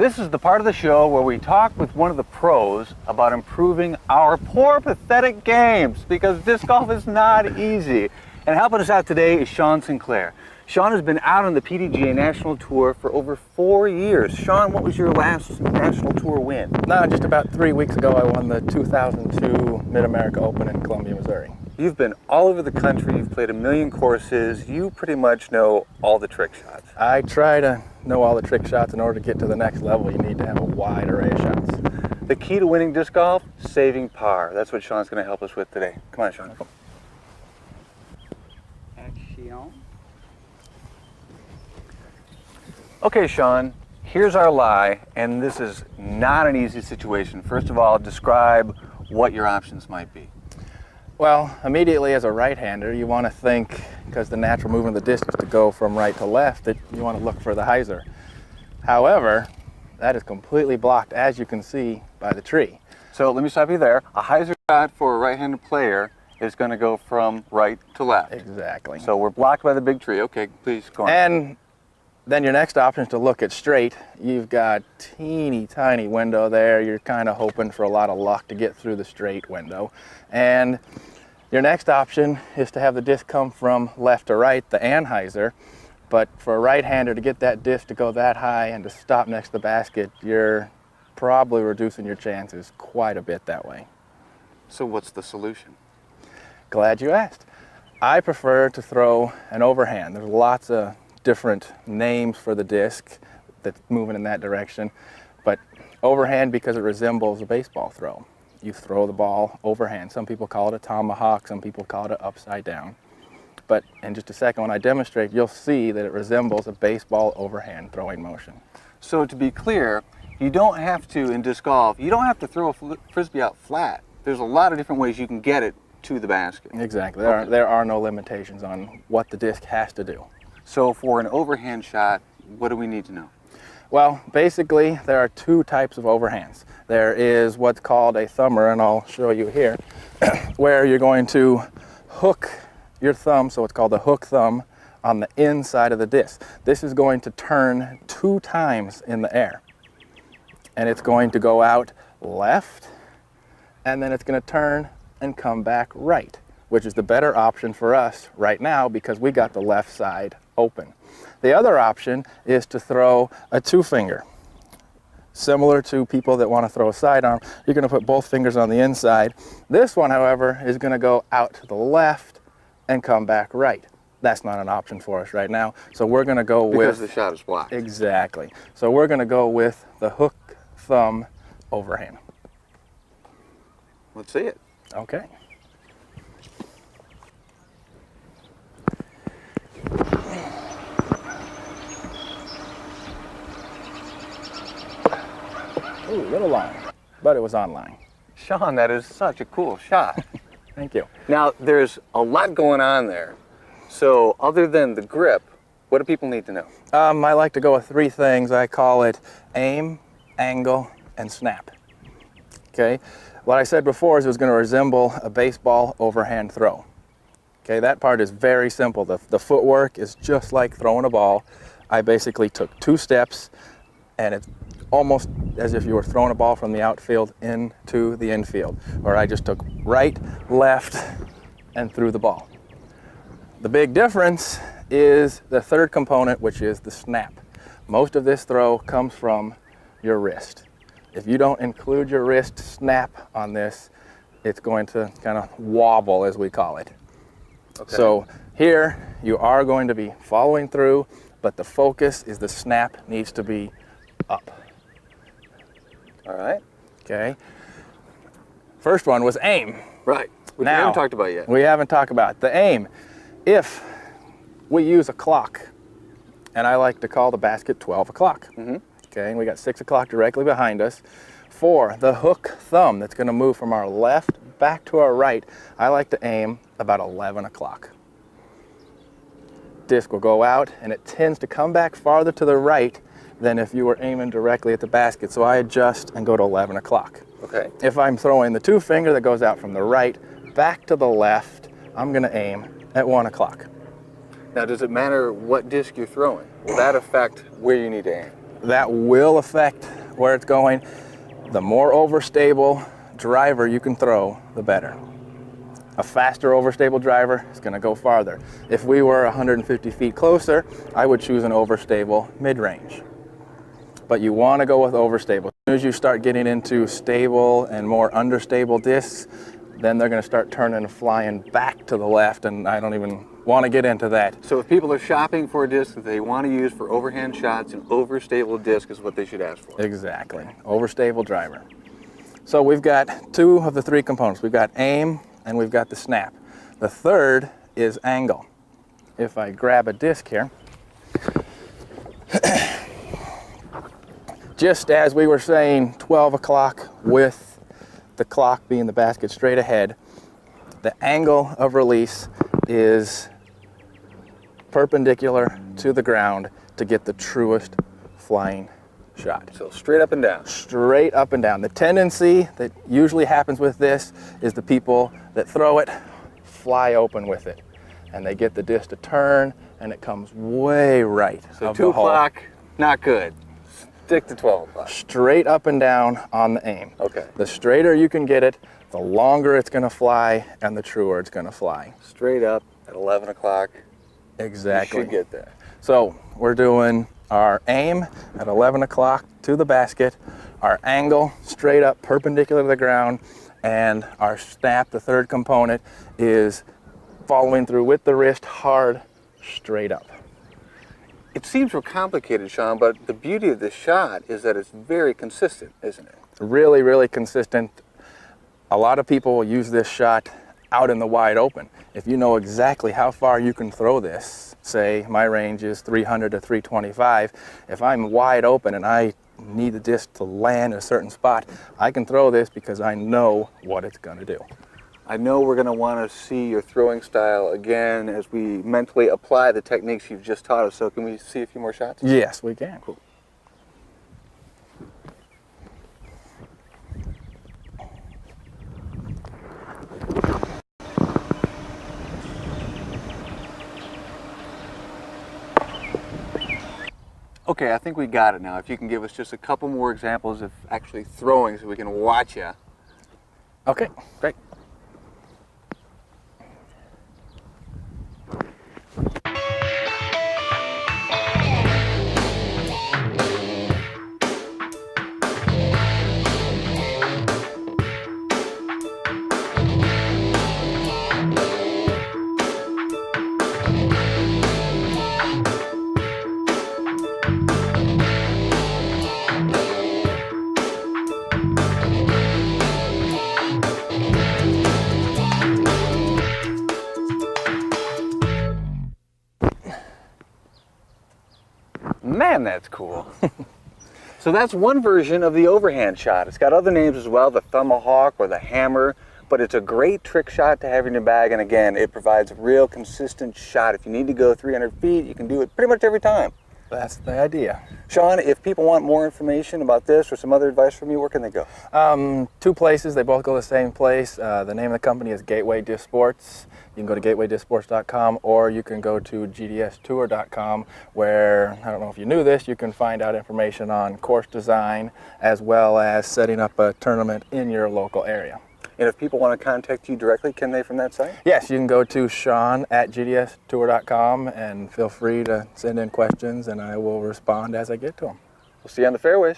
This is the part of the show where we talk with one of the pros about improving our poor, pathetic games, because disc golf is not easy. And helping us out today is Shawn Sinclair. Shawn has been out on the PDGA National Tour for over 4 years. Shawn, what was your last National Tour win? No, just about 3 weeks ago I won the 2002 Mid-America Open in Columbia, Missouri. You've been all over the country, you've played a million courses, you pretty much know all the trick shots. I try to know all the trick shots. In order to get to the next level, you need to have a wide array of shots. The key to winning disc golf? Saving par. That's what Shawn's going to help us with today. Come on, Shawn. Action. Okay, Shawn, here's our lie, and this is not an easy situation. First of all, describe what your options might be. Well, immediately as a right-hander, you want to think, because the natural movement of the disc is to go from right to left, that you want to look for the hyzer. However, that is completely blocked, as you can see, by the tree. So let me stop you there. A hyzer shot for a right-handed player is going to go from right to left. Exactly. So we're blocked by the big tree. Okay, please go on. And then your next option is to look at straight. You've got teeny tiny window there. You're kind of hoping for a lot of luck to get through the straight window. And your next option is to have the disc come from left to right, the anhyzer. But for a right-hander to get that disc to go that high and to stop next to the basket, you're probably reducing your chances quite a bit that way. So what's the solution? Glad you asked. I prefer to throw an overhand. There's lots of different names for the disc that's moving in that direction, but overhand because it resembles a baseball throw. You throw the ball overhand. Some people call it a tomahawk, some people call it an upside down. But in just a second, when I demonstrate, you'll see that it resembles a baseball overhand throwing motion. So to be clear, you don't have to, in disc golf, you don't have to throw a frisbee out flat. There's a lot of different ways you can get it to the basket. Exactly. There are no limitations on what the disc has to do. So for an overhand shot, what do we need to know? Well, basically, there are two types of overhands. There is what's called a thumber, and I'll show you here, where you're going to hook your thumb, so it's called a hook thumb, on the inside of the disc. This is going to turn 2 times in the air. And it's going to go out left, and then it's going to turn and come back right, which is the better option for us right now because we got the left side open. The other option is to throw a 2-finger. Similar to people that want to throw a sidearm, you're going to put both fingers on the inside. This one, however, is going to go out to the left and come back right. That's not an option for us right now, so we're going to go with... Because the shot is blocked. Exactly. So we're going to go with the hook thumb overhand. Let's see it. Okay. Ooh, a little long, but it was on line. Shawn, that is such a cool shot. Thank you. Now, there's a lot going on there. So other than the grip, what do people need to know? I like to go with 3 things. I call it aim, angle, and snap. Okay? What I said before is it was going to resemble a baseball overhand throw. Okay, that part is very simple. The footwork is just like throwing a ball. I basically took 2 steps, and it's almost as if you were throwing a ball from the outfield into the infield, where I just took right, left, and threw the ball. The big difference is the third component, which is the snap. Most of this throw comes from your wrist. If you don't include your wrist snap on this, it's going to kind of wobble, as we call it. Okay. So here you are going to be following through, but the focus is the snap needs to be up. All right. Okay. First one was aim. Right. Which Now, we haven't talked about yet. We haven't talked about the aim. If we use a clock, and I like to call the basket 12 o'clock. Mm-hmm. Okay, and we got 6 o'clock directly behind us. For the hook thumb that's going to move from our left back to our right, I like to aim about 11 o'clock. Disc will go out, and it tends to come back farther to the right than if you were aiming directly at the basket, so I adjust and go to 11 o'clock. Okay. If I'm throwing the 2-finger that goes out from the right back to the left, I'm going to aim at 1 o'clock. Now, does it matter what disc you're throwing? Will that affect where you need to aim? that will affect where it's going. The more overstable driver you can throw, the better. A faster overstable driver is going to go farther. If we were 150 feet closer, I would choose an overstable mid-range. But you want to go with overstable. As soon as you start getting into stable and more understable discs, then they're going to start turning and flying back to the left, and I don't even want to get into that. So if people are shopping for a disc that they want to use for overhand shots, an overstable disc is what they should ask for. Exactly. Overstable driver. So we've got two of the three components. We've got aim and we've got the snap. The third is angle. If I grab a disc here, just as we were saying 12 o'clock with the clock being the basket straight ahead, the angle of release is perpendicular to the ground to get the truest flying shot. So straight up and down. Straight up and down. The tendency that usually happens with this is the people that throw it fly open with it, and they get the disc to turn and it comes way right. So 2 o'clock, not good. Stick to 12 o'clock. Straight up and down on the aim. Okay. The straighter you can get it, the longer it's going to fly and the truer it's going to fly. Straight up at 11 o'clock. Exactly. You should get there. So we're doing our aim at 11 o'clock to the basket, our angle straight up perpendicular to the ground, and our snap, the third component, is following through with the wrist hard, straight up. It seems real complicated, Shawn, but the beauty of this shot is that it's very consistent, isn't it? Really, really consistent. A lot of people will use this shot out in the wide open. If you know exactly how far you can throw this, say my range is 300 to 325, if I'm wide open and I need the disc to land in a certain spot, I can throw this because I know what it's going to do. I know we're going to want to see your throwing style again as we mentally apply the techniques you've just taught us. So can we see a few more shots? Yes, we can. Cool. Okay, I think we got it now. If you can give us just a couple more examples of actually throwing so we can watch you. Okay, great. Man, that's cool. So that's one version of the overhand shot. It's got other names as well, the tomahawk or the hammer, but it's a great trick shot to have in your bag, and again, it provides a real consistent shot. If you need to go 300 feet, you can do it pretty much every time. That's the idea. Shawn, if people want more information about this or some other advice from you, where can they go? Two places. They both go to the same place. The name of the company is Gateway Disc Sports. You can go to gatewaydiscsports.com, or you can go to gdstour.com, where, I don't know if you knew this, you can find out information on course design as well as setting up a tournament in your local area. And if people want to contact you directly, can they from that site? Yes, you can go to Shawn@gdstour.com and feel free to send in questions, and I will respond as I get to them. We'll see you on the fairways.